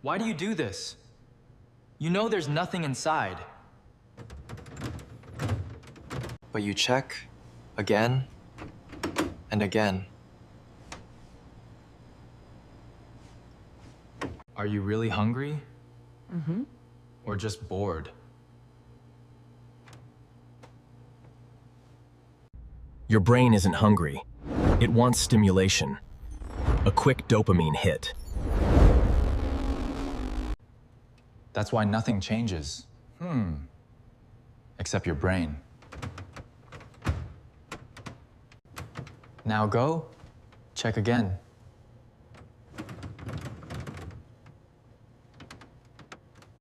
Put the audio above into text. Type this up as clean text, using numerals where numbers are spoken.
Why do you do this? You know there's nothing inside. But you check again and again. Are you really hungry? Mm-hmm. Or just bored? Your brain isn't hungry. It wants stimulation. A quick dopamine hit. That's why nothing changes. Except your brain. Now go, check again.